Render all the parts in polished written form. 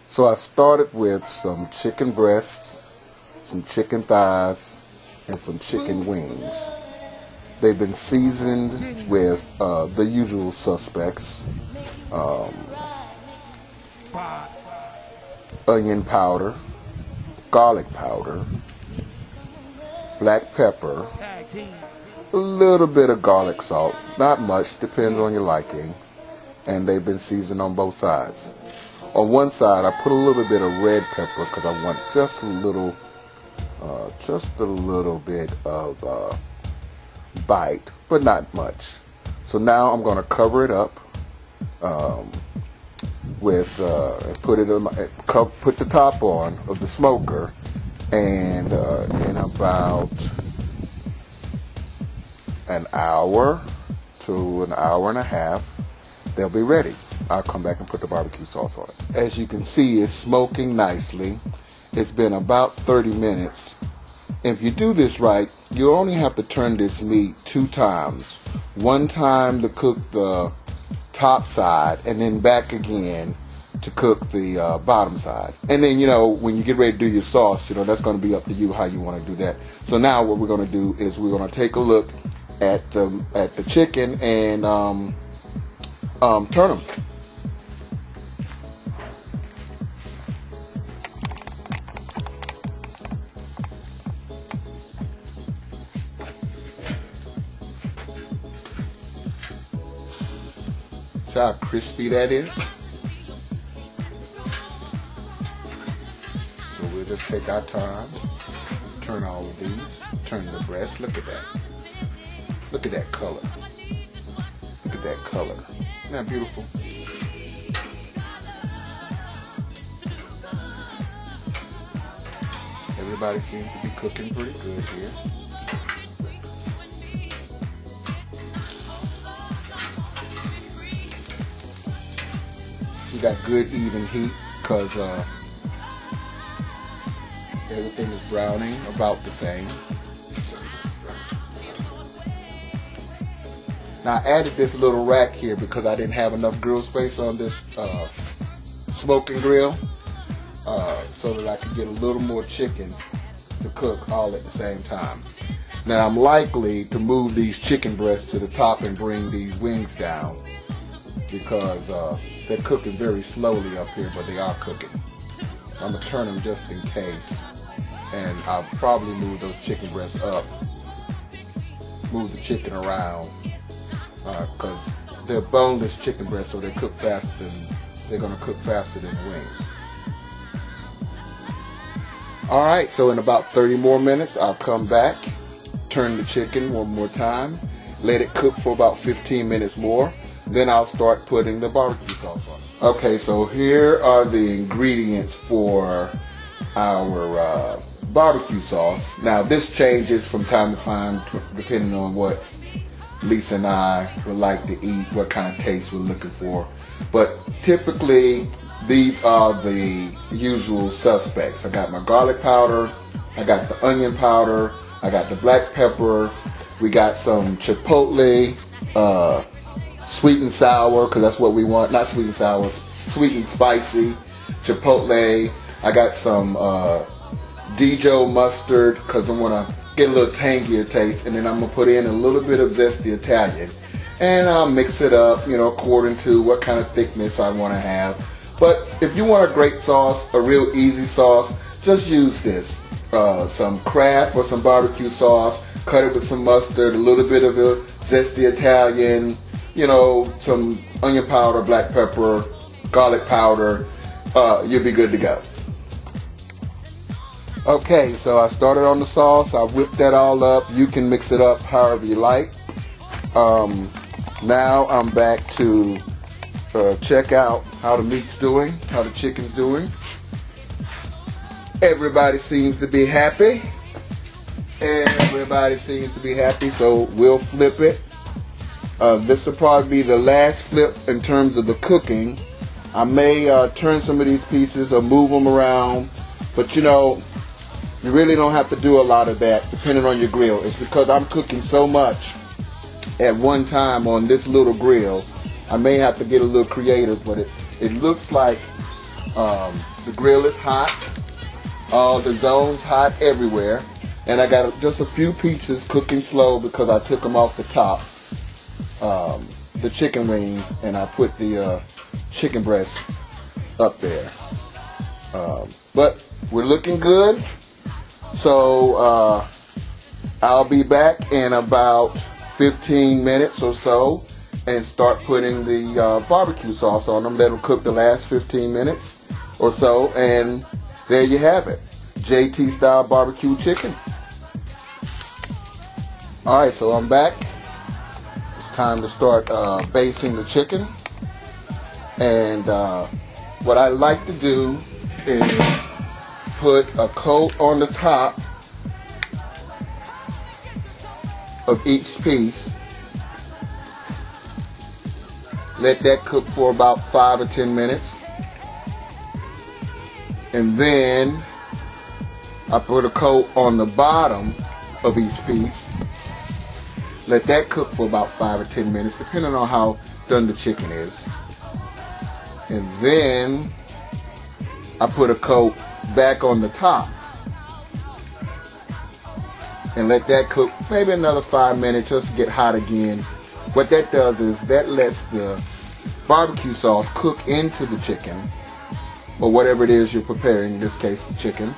So I started with some chicken breasts, some chicken thighs, and some chicken wings. They've been seasoned with the usual suspects. Onion powder, garlic powder, black pepper, a little bit of garlic salt, not much, depends on your liking, and they've been seasoned on both sides. On one side I put a little bit of red pepper because I want just a little bit of bite, but not much. So now I'm going to cover it up with put the top on of the smoker, and in about an hour to an hour and a half they'll be ready. I'll come back and put the barbecue sauce on it. As you can see, it's smoking nicely. It's been about 30 minutes. If you do this right, you only have to turn this meat 2 times. One time to cook the top side, and then back again to cook the bottom side. And then, when you get ready to do your sauce, that's going to be up to you how you want to do that. So now what we're going to do is we're going to take a look at the chicken and turn them. See how crispy that is? So we'll just take our time, turn all of these, turn the breast. Look at that. Look at that color. Look at that color. Isn't that beautiful? Everybody seems to be cooking pretty good here. You got good even heat because everything is browning about the same. Now I added this little rack here because I didn't have enough grill space on this smoking grill, so that I could get a little more chicken to cook all at the same time. Now I'm likely to move these chicken breasts to the top and bring these wings down because they're cooking very slowly up here, but they are cooking. So I'm going to turn them just in case, and I'll probably move those chicken breasts up, move the chicken around, because they're boneless chicken breasts, so they're going to cook faster than the wings. Alright, so in about 30 more minutes I'll come back, turn the chicken one more time, let it cook for about 15 minutes more. Then I'll start putting the barbecue sauce on it. Okay, so here are the ingredients for our barbecue sauce. Now this changes from time to time depending on what Lisa and I would like to eat, what kind of taste we're looking for. But typically these are the usual suspects. I got my garlic powder, I got the onion powder, I got the black pepper, we got some chipotle, sweet and sour, because that's what we want. Not sweet and sour, sweet and spicy. Chipotle. I got some Dijon mustard because I want to get a little tangier taste. And then I'm going to put in a little bit of zesty Italian. And I'll mix it up, according to what kind of thickness I want to have. But if you want a great sauce, a real easy sauce, just use this. Some Kraft or some barbecue sauce. Cut it with some mustard, a little bit of a zesty Italian, some onion powder, black pepper, garlic powder, you'll be good to go. Okay, so I started on the sauce. I whipped that all up. You can mix it up however you like. Now I'm back to check out how the meat's doing, how the chicken's doing. Everybody seems to be happy. Everybody seems to be happy, so we'll flip it. This will probably be the last flip in terms of the cooking. I may turn some of these pieces or move them around, but you really don't have to do a lot of that depending on your grill. It's because I'm cooking so much at one time on this little grill. I may have to get a little creative, but it looks like The grill is hot. The zone's hot everywhere. And I got just a few pieces cooking slow because I took them off the top. The chicken wings, and I put the chicken breast up there. But we're looking good. So I'll be back in about 15 minutes or so and start putting the barbecue sauce on them. Let them cook the last 15 minutes or so, and there you have it. JT style barbecue chicken. Alright, so I'm back. It's time to start basting the chicken. And what I like to do is put a coat on the top of each piece. Let that cook for about 5 or 10 minutes. And then I put a coat on the bottom of each piece. Let that cook for about 5 or 10 minutes, depending on how done the chicken is. And then I put a coat back on the top and let that cook maybe another 5 minutes just to get hot again. What that does is that lets the barbecue sauce cook into the chicken, or whatever it is you're preparing, in this case the chicken.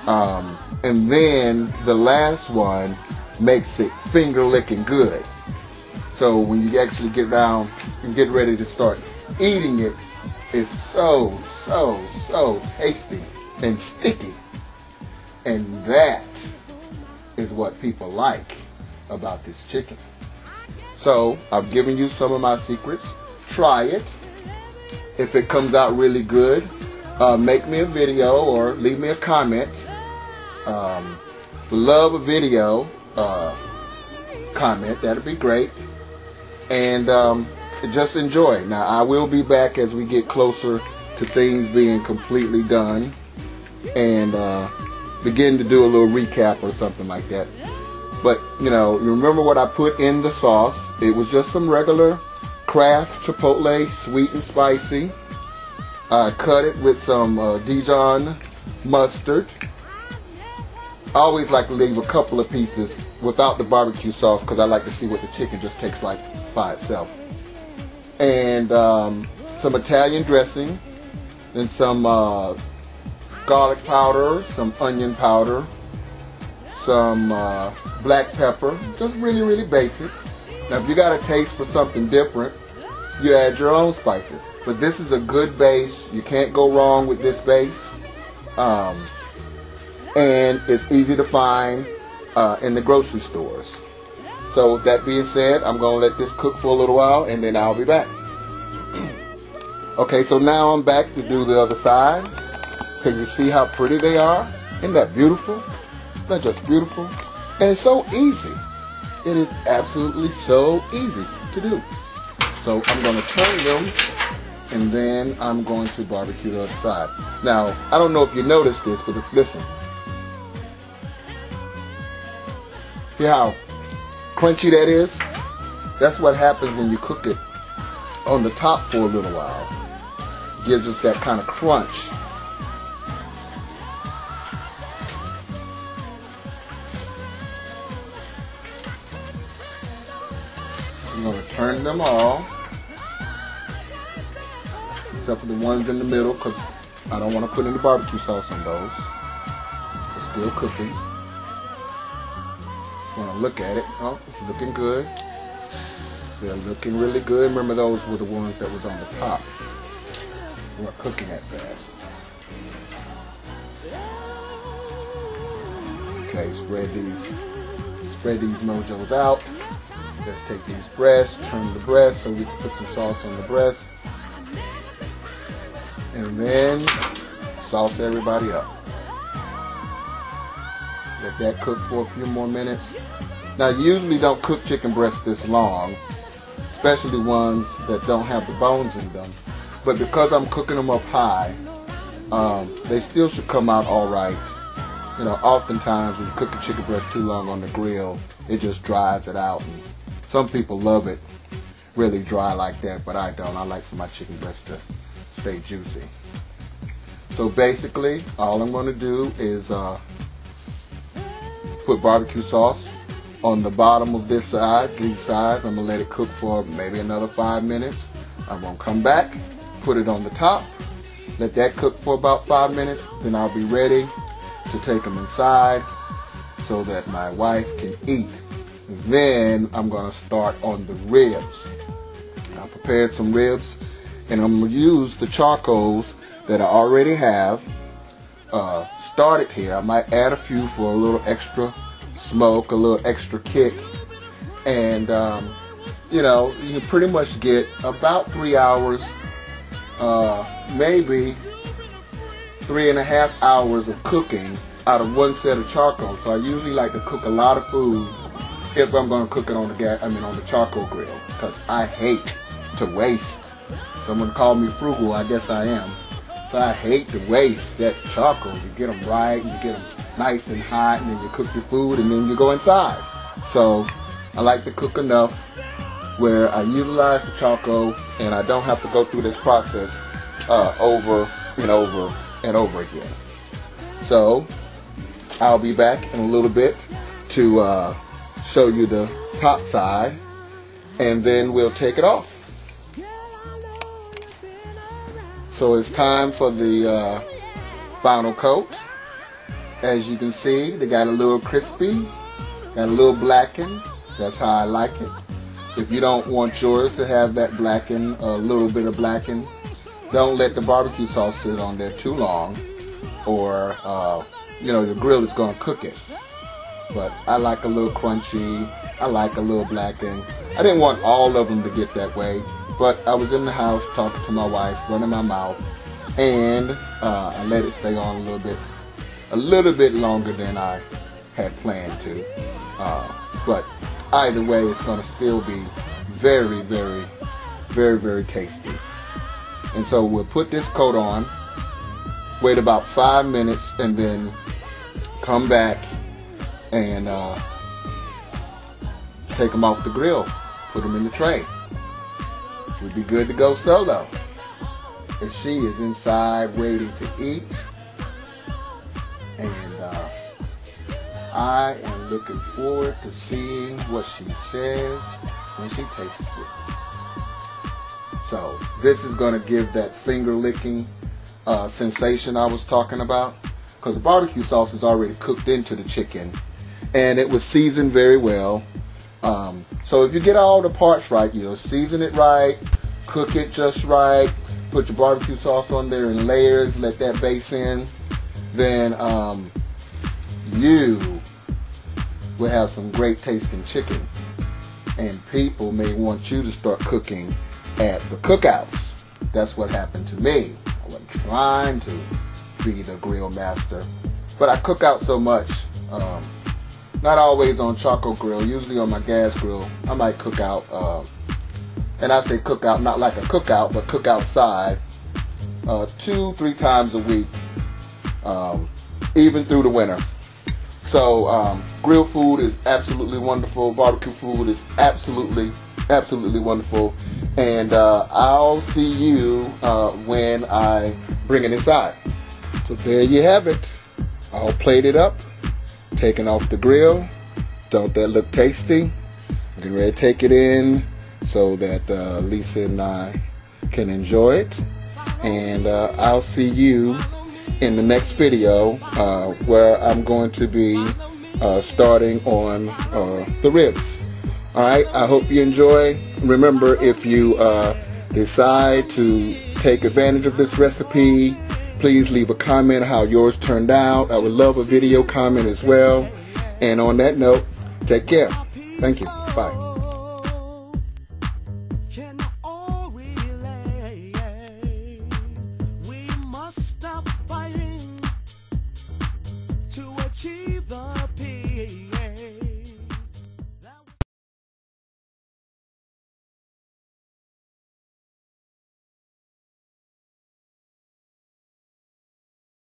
And then the last one makes it finger licking good. So when you actually get down and get ready to start eating it, it's so tasty and sticky. And that is what people like about this chicken. So I've given you some of my secrets. Try it. If it comes out really good, make me a video or leave me a comment. Love a video comment, that'd be great. And just enjoy. Now I will be back as we get closer to things being completely done, and begin to do a little recap or something like that. But you know, you remember what I put in the sauce. It was just some regular Kraft Chipotle, sweet and spicy. I cut it with some Dijon mustard. I always like to leave a couple of pieces without the barbecue sauce because I like to see what the chicken just tastes like by itself. And some Italian dressing, and some garlic powder, some onion powder, some black pepper, just really basic. Now if you got a taste for something different, you add your own spices. But this is a good base. You can't go wrong with this base. And it's easy to find in the grocery stores. So that being said, I'm going to let this cook for a little while and then I'll be back. Okay, so now I'm back to do the other side. Can you see how pretty they are? Isn't that beautiful? They're just beautiful. And it's so easy. It is absolutely so easy to do. So I'm going to turn them, and then I'm going to barbecue the other side. Now, I don't know if you noticed this, but listen. See how crunchy that is? That's what happens when you cook it on the top for a little while. It gives us that kind of crunch. I'm going to turn them all, except for the ones in the middle, because I don't want to put any barbecue sauce on those. They're still cooking. Want to look at it. Oh, it's looking good. They're looking really good. Remember, those were the ones that was on the top. They weren't cooking that fast. Okay, spread these mojos out. Let's take these breasts, turn the breast so we can put some sauce on the breast. And then sauce everybody up. Let that cook for a few more minutes. Now, you usually don't cook chicken breasts this long, especially ones that don't have the bones in them. But because I'm cooking them up high, they still should come out all right. You know, oftentimes when you cook a chicken breast too long on the grill, it just dries it out. And some people love it really dry like that, but I don't. I like for my chicken breast to stay juicy. So basically, all I'm going to do is put barbecue sauce on the bottom of this side, these sides. I'm going to let it cook for maybe another 5 minutes. I'm going to come back, put it on the top, let that cook for about 5 minutes. Then I'll be ready to take them inside so that my wife can eat. Then I'm going to start on the ribs. I prepared some ribs, and I'm going to use the charcoals that I already have started here. I might add a few for a little extra smoke, a little extra kick. And you know, you can pretty much get about 3 hours, maybe 3.5 hours of cooking out of one set of charcoal. So I usually like to cook a lot of food if I'm going to cook it on the on the charcoal grill, because I hate to waste. Someone called me frugal, I guess I am. So I hate to waste that charcoal. You get them right, you get them nice and hot, and then you cook your food, and then you go inside. So I like to cook enough where I utilize the charcoal, and I don't have to go through this process over and over and over again. So I'll be back in a little bit to show you the top side, and then we'll take it off. So it's time for the final coat. As you can see, they got a little crispy, got a little blackened. That's how I like it. If you don't want yours to have that blackened, a little bit of blackened, don't let the barbecue sauce sit on there too long, or you know, your grill is going to cook it. But I like a little crunchy, I like a little blackened. I didn't want all of them to get that way, but I was in the house talking to my wife, running my mouth, and I let it stay on a little bit longer than I had planned to. But either way, it's going to still be very, very, very, very tasty. And so we'll put this coat on, wait about 5 minutes, and then come back and take them off the grill, put them in the tray. We'd be good to go solo. And she is inside waiting to eat, and I am looking forward to seeing what she says when she tastes it. So this is going to give that finger licking sensation I was talking about, because the barbecue sauce is already cooked into the chicken, and it was seasoned very well. So if you get all the parts right, you know, season it right, cook it just right, put your barbecue sauce on there in layers, let that base in, then you will have some great tasting chicken. And people may want you to start cooking at the cookouts. That's what happened to me. I wasn't trying to be the grill master, but I cook out so much. Not always on charcoal grill, usually on my gas grill. I might cook out, and I say cook out, not like a cookout, but cook outside 2-3 times a week, even through the winter. So grill food is absolutely wonderful. Barbecue food is absolutely, absolutely wonderful. And I'll see you when I bring it inside. So there you have it. All plated up, taken off the grill. Don't that look tasty? I'm getting ready to take it in so that Lisa and I can enjoy it. And I'll see you in the next video where I'm going to be starting on the ribs. Alright, I hope you enjoy. Remember, if you decide to take advantage of this recipe, please leave a comment how yours turned out. I would love a video comment as well. And on that note, take care. Thank you. Bye.